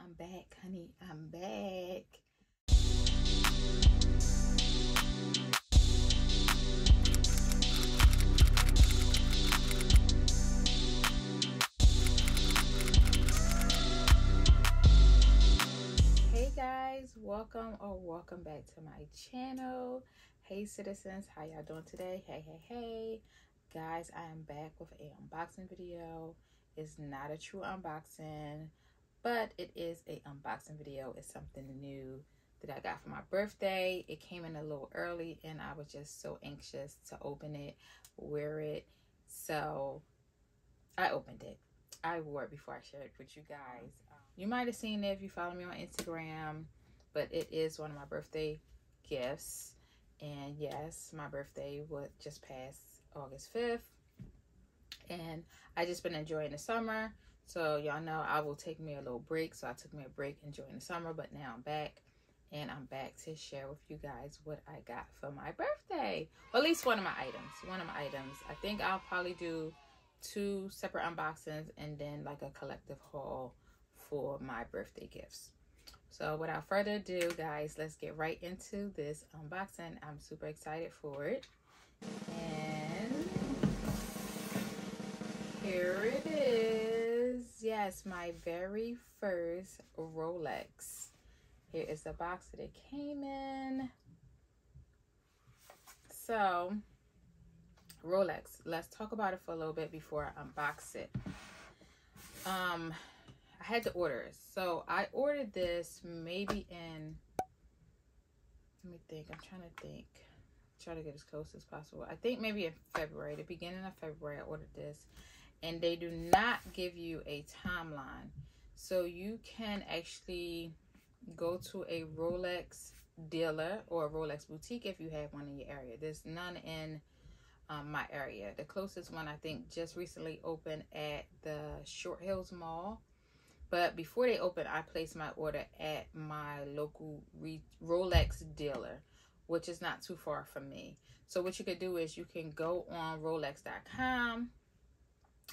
I'm back, honey. I'm back. Hey guys, welcome back to my channel. Hey citizens, how y'all doing today? Hey guys, I am back with an unboxing video. It's not a true unboxing, but it is a unboxing video. It's something new that I got for my birthday. It came in a little early and I was just so anxious to open it, wear it. So I opened it. I wore it before I shared it with you guys. You might have seen it if you follow me on Instagram, but it is one of my birthday gifts. And yes, my birthday would just pass August 5th. And I just been enjoying the summer. So y'all know I will take me a little break. So I took me a break enjoying the summer, but now I'm back. And I'm back to share with you guys what I got for my birthday. Or at least one of my items. I think I'll probably do 2 separate unboxings and then like a collective haul for my birthday gifts. So without further ado, guys, let's get right into this unboxing. I'm super excited for it. And here it is. Yes, my very first Rolex. Here is the box that it came in. So Rolex, let's talk about it for a little bit before I unbox it. I had to order it. So I ordered this maybe in, let me think, I'm trying to think. Try to get as close as possible. I think maybe in February, the beginning of February, I ordered this. And they do not give you a timeline. So you can actually go to a Rolex dealer or a Rolex boutique if you have one in your area. There's none in my area. The closest one I think just recently opened at the Short Hills Mall. But before they opened, I placed my order at my local Rolex dealer, which is not too far from me. So what you could do is you can go on Rolex.com.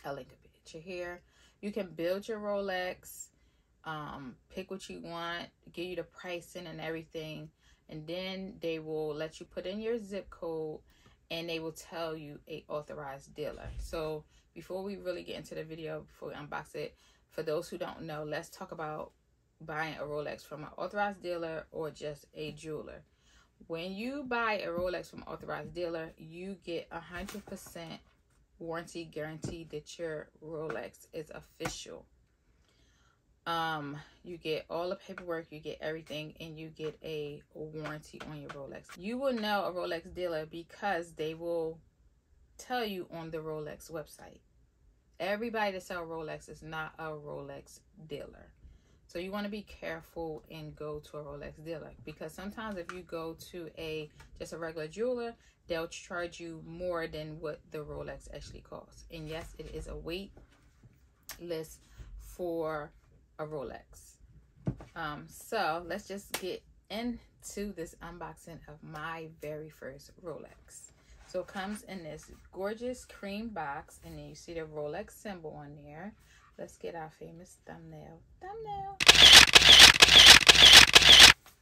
I'll link a picture here. You can build your Rolex, pick what you want, give you the pricing and everything, and then they will let you put in your zip code and they will tell you a authorized dealer. So before we really get into the video, before we unbox it, for those who don't know, let's talk about buying a Rolex from an authorized dealer or just a jeweler. When you buy a Rolex from an authorized dealer, you get 100% warranty guarantee that your Rolex is official. You get all the paperwork, you get everything, and you get a warranty on your Rolex. You will know a Rolex dealer because they will tell you on the Rolex website. Everybody that sells Rolex is not a Rolex dealer. So you want to be careful and go to a Rolex dealer, because sometimes if you go to just a regular jeweler, they'll charge you more than what the Rolex actually costs. And yes, it is a wait list for a Rolex. So let's just get into this unboxing of my very first Rolex. So it comes in this gorgeous cream box, and then you see the Rolex symbol on there. Let's get our famous thumbnail.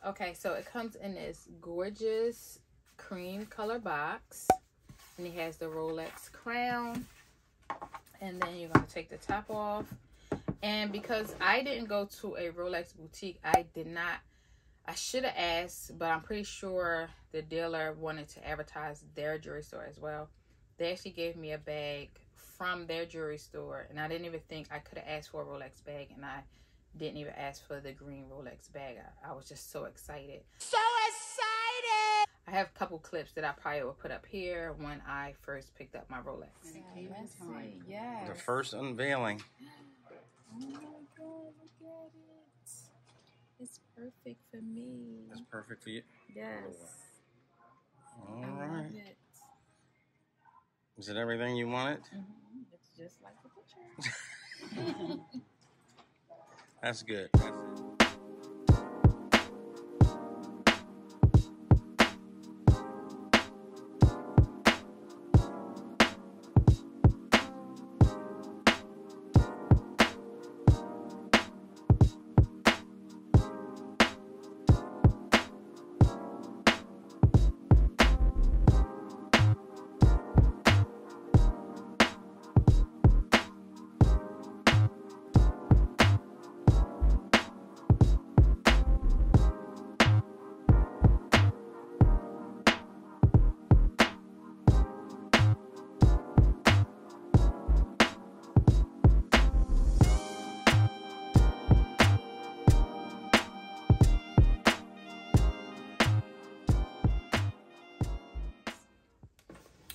Okay, so it comes in this gorgeous cream color box, and it has the Rolex crown, and then you're going to take the top off. And because I didn't go to a Rolex boutique, I should have asked, but I'm pretty sure the dealer wanted to advertise their jewelry store as well. They actually gave me a bag from their jewelry store, and I didn't even think I could have asked for a Rolex bag, and I didn't even ask for the green Rolex bag. I was just so excited. I have a couple clips that I probably will put up here when I first picked up my Rolex. And it came in time. Yes. The first unveiling. Oh my God, look at it. It's perfect for me. It's perfect for you? Yes. All I right. love it. Is it everything you wanted? Mm-hmm. It's just like the picture. That's good.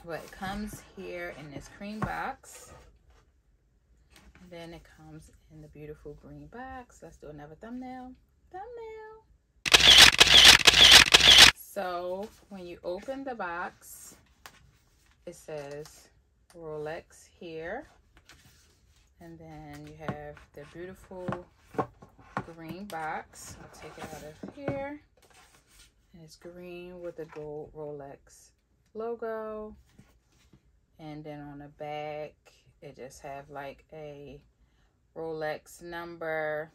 But it comes here in this cream box. And then it comes in the beautiful green box. Let's do another thumbnail. So when you open the box, it says Rolex here. And then you have the beautiful green box. I'll take it out of here. And it's green with the gold Rolex logo. And then on the back, it just have like a Rolex number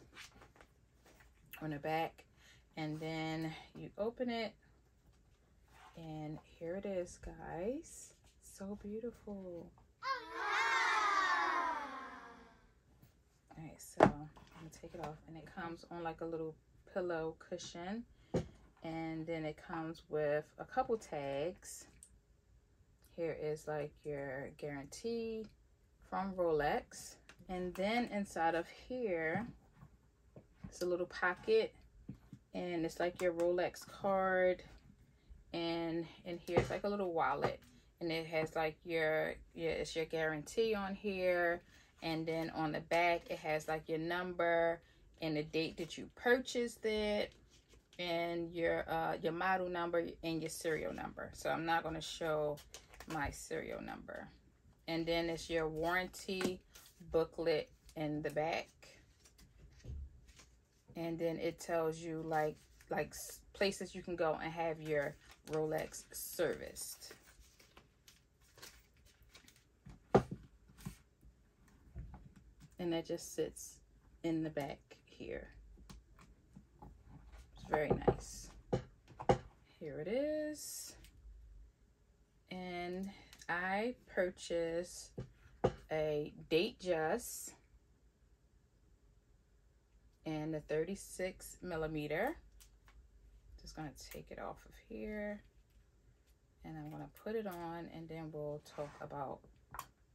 on the back. And then you open it. And here it is, guys. So beautiful. Alright, so I'm gonna take it off, and it comes on like a little pillow cushion, and then it comes with a couple tags. Here is like your guarantee from Rolex, and then inside of here it's a little pocket, and it's like your Rolex card, and in here it's like a little wallet, and it has like it's your guarantee on here. And then on the back, it has like your number and the date that you purchased it, and your model number and your serial number. So I'm not going to show my serial number. And then it's your warranty booklet in the back. And then it tells you like places you can go and have your Rolex serviced. And that just sits in the back here. It's very nice. Here it is. And I purchased a Datejust and a 36mm. Just gonna take it off of here, and I'm gonna put it on, and then we'll talk about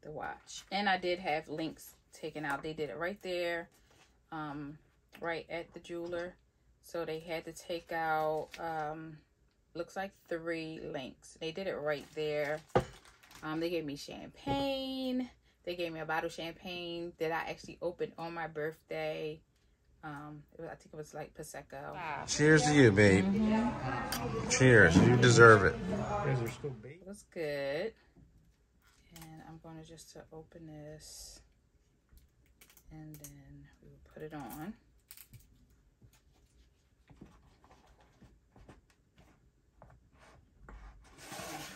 the watch. And I did have links taken out. They did it right there, right at the jeweler. So they had to take out looks like 3 links. They did it right there. They gave me champagne. They gave me a bottle of champagne that I actually opened on my birthday. I think it was like Prosecco. Wow. Cheers to you, babe. Cheers. You deserve it. It was good. And I'm going to just open this, and then we will put it on.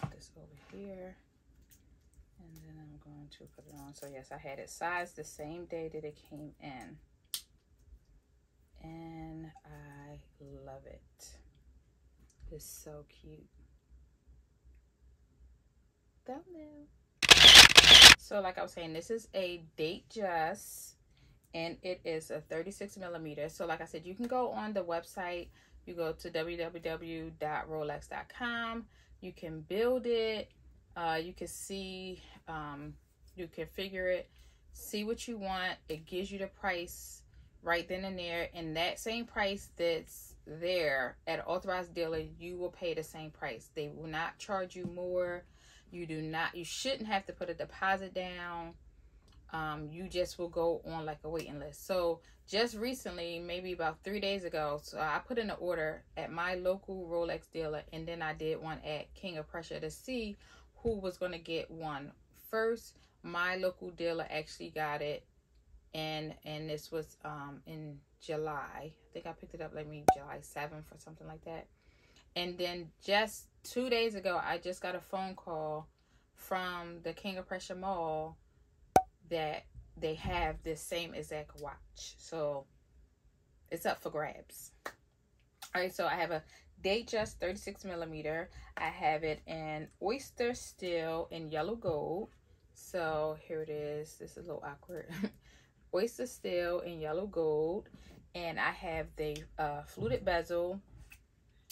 Put this over here, and then I'm going to put it on. So yes, I had it sized the same day that it came in, and I love it. It's so cute. Thumbnail. So like I was saying, this is a Datejust, and it is a 36mm. So like I said, you can go on the website. You go to www.rolex.com. You can build it. You can see, you configure it, see what you want. It gives you the price right then and there. And that same price that's there at an authorized dealer, you will pay the same price. They will not charge you more. You shouldn't have to put a deposit down. You just will go on like a waiting list. So just recently, maybe about 3 days ago, so I put in an order at my local Rolex dealer, and then I did one at King of Prussia to see who was going to get one first. My local dealer actually got it, and this was in July. I think I picked it up like maybe July 7th or something like that. And then just 2 days ago, I just got a phone call from the King of Prussia Mall that they have this same exact watch. So it's up for grabs. All right, so I have a Datejust 36mm. I have it in oyster steel in yellow gold. So here it is. This is a little awkward. Oyster steel in yellow gold. And I have the fluted bezel.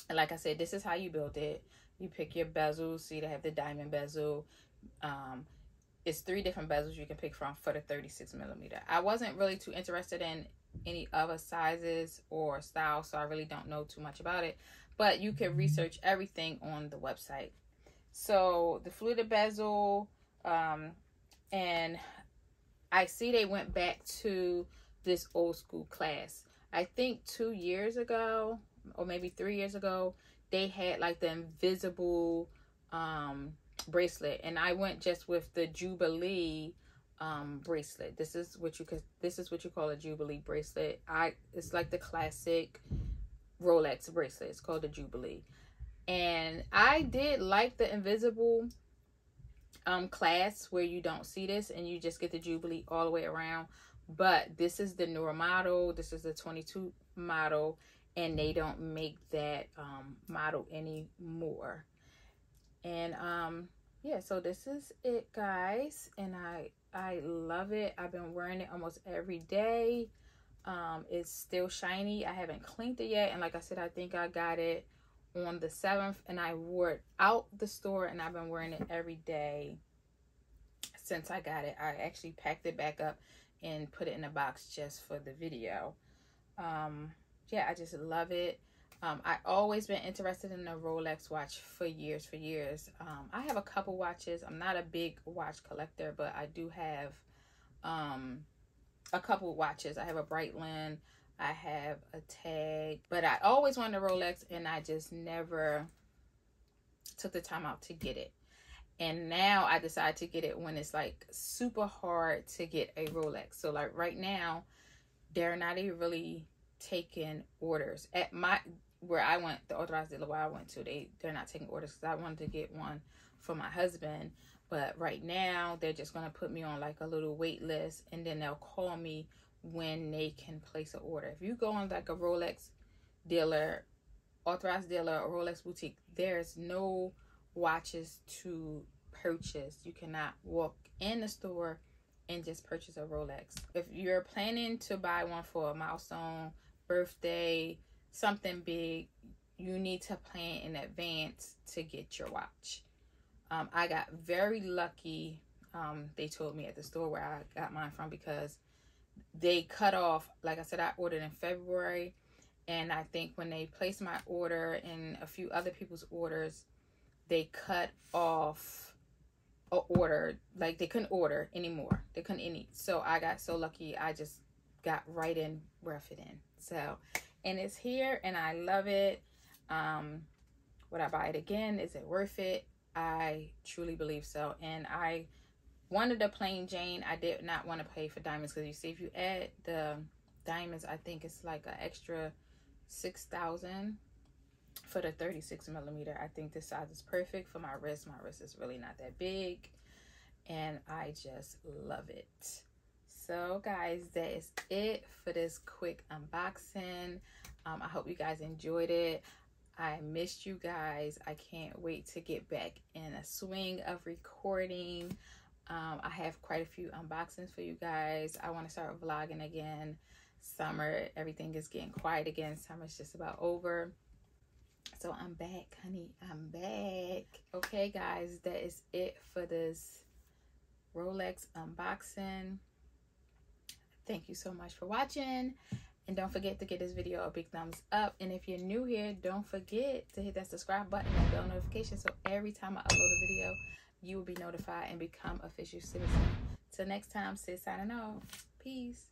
And like I said, this is how you build it. You pick your bezels. See, they have the diamond bezel. It's 3 different bezels you can pick from for the 36mm. I wasn't really too interested in any other sizes or styles, so I really don't know too much about it. But you can research everything on the website. So the fluted bezel, and I see they went back to this old school class. I think 2 years ago, or maybe 3 years ago, they had like the invisible bracelet, and I went just with the Jubilee bracelet. This is what you call a Jubilee bracelet. It's like the classic Rolex bracelet. It's called the Jubilee. And I did like the invisible class where you don't see this and you just get the Jubilee all the way around. But this is the newer model. This is the 22 model, and they don't make that model anymore. And yeah, so this is it, guys, and I love it. I've been wearing it almost every day. It's still shiny. I haven't cleaned it yet, and like I said, I think I got it on the 7th, and I wore it out the store, and I've been wearing it every day since I got it. I actually packed it back up and put it in a box just for the video. Yeah, I just love it. I always been interested in a Rolex watch for years. I have a couple watches. I'm not a big watch collector, but I do have a couple watches. I have a Breitling, I have a Tag, but I always wanted a Rolex, and I just never took the time out to get it. And now I decided to get it when it's like super hard to get a Rolex. So like right now, they're not even really taking orders at where I went, the authorized dealer where I went to. They're not taking orders because I wanted to get one for my husband. But right now, they're just gonna put me on like a little wait list, and then they'll call me when they can place an order. If you go on like a Rolex dealer, authorized dealer, or Rolex boutique, there's no watches to purchase. You cannot walk in the store and just purchase a Rolex. If you're planning to buy one for a milestone, birthday, something big, you need to plan in advance to get your watch. I got very lucky, they told me at the store where I got mine from, because they cut off, like I said, I ordered in February, and I think when they placed my order and a few other people's orders, they cut off a order. Like they couldn't order anymore. They couldn't any. So I got so lucky. I just got right in where I fit in. So, and it's here, and I love it. Would I buy it again? Is it worth it? I truly believe so. And I wanted a plain Jane. I did not want to pay for diamonds, because you see, if you add the diamonds, I think it's like an extra $6,000 for the 36 millimeter. I think this size is perfect for my wrist. My wrist is really not that big, and I just love it. So guys, that is it for this quick unboxing. I hope you guys enjoyed it. I missed you guys. I can't wait to get back in a swing of recording. I have quite a few unboxings for you guys. I want to start vlogging again. Summer, everything is getting quiet again. Summer's just about over. So I'm back, honey. I'm back. Okay, guys, that is it for this Rolex unboxing. Thank you so much for watching. And don't forget to give this video a big thumbs up. And if you're new here, don't forget to hit that subscribe button and bell notification, so every time I upload a video, you will be notified and become official citizen. Till next time, Syd signing off. Peace.